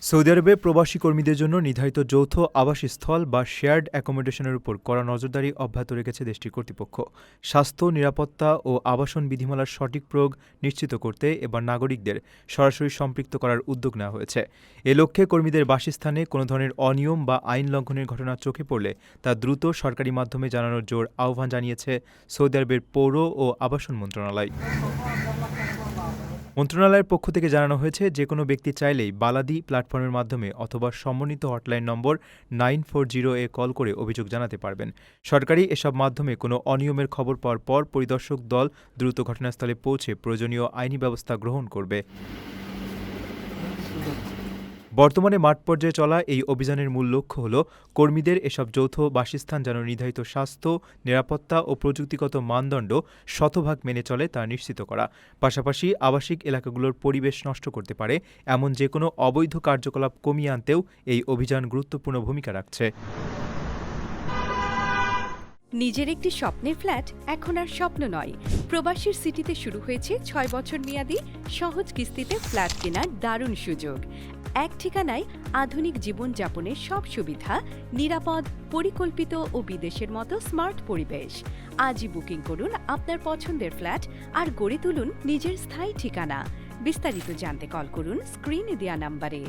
Saudi আরবে প্রবাসী কর্মীদের জন্য নির্ধারিত যৌথ আবাসস্থল বা শেয়ার্ড অ্যাকোমোডেশনের উপর কড়া নজরদারি অব্যাহত রেখেছে দেশটির কর্তৃপক্ষ। স্বাস্থ্য, নিরাপত্তা ও আবাসন বিধিমালার সঠিক প্রয়োগ নিশ্চিত করতে এবার নাগরিকদের সরাসরি সম্পৃক্ত করার উদ্যোগ নেওয়া হয়েছে। এ লক্ষ্যে কর্মীদের বাসস্থানে কোনো ধরনের অনিয়ম বা আইন লঙ্ঘনের ঘটনা চোখে পড়লে তা দ্রুত সরকারি মাধ্যমে জানানোর জোর আহ্বান জানিয়েছে সৌদি আরবের পৌর ও আবাসন মন্ত্রণালয়। মন্ত্রণালয়ের পক্ষ থেকে জানানো হয়েছে, যে কোনো ব্যক্তি চাইলেই বালাদি প্ল্যাটফর্মের মাধ্যমে অথবা সমন্বিত হটলাইন নম্বর 940-এ কল করে অভিযোগ জানাতে পারবেন। সরকারি এসব মাধ্যমে কোনো অনিয়মের খবর পাওয়ার পর পরিদর্শক দল দ্রুত ঘটনাস্থলে পৌঁছে প্রয়োজনীয় আইনি ব্যবস্থা গ্রহণ করবে। বর্তমানে মাঠ পর্যায়ে চলা এই অভিযানের মূল লক্ষ্য হল কর্মীদের এসব যৌথ বাসস্থান যেন নির্ধারিত স্বাস্থ্য, নিরাপত্তা ও প্রযুক্তিগত মানদণ্ড শতভাগ মেনে চলে তা নিশ্চিত করা। পাশাপাশি আবাসিক এলাকাগুলোর পরিবেশ নষ্ট করতে পারে এমন যে কোনো অবৈধ কার্যকলাপ কমিয়ে আনতেও এই অভিযান গুরুত্বপূর্ণ ভূমিকা রাখছে। নিজের একটি স্বপ্নের ফ্ল্যাট এখন আর স্বপ্ন নয়। প্রবাসীর সিটিতে শুরু হয়েছে 6 বছর মেয়াদী সহজ কিস্তিতে ফ্ল্যাট কেনার দারুণ সুযোগ। এক ঠিকানায় আধুনিক জীবনযাপনের সব সুবিধা, নিরাপদ, পরিকল্পিত ও বিদেশের মতো স্মার্ট পরিবেশ। আজই বুকিং করুন আপনার পছন্দের ফ্ল্যাট আর গড়ে তুলুন নিজের স্থায়ী ঠিকানা। বিস্তারিত জানতে কল করুন স্ক্রিনে দেয়া নাম্বারে।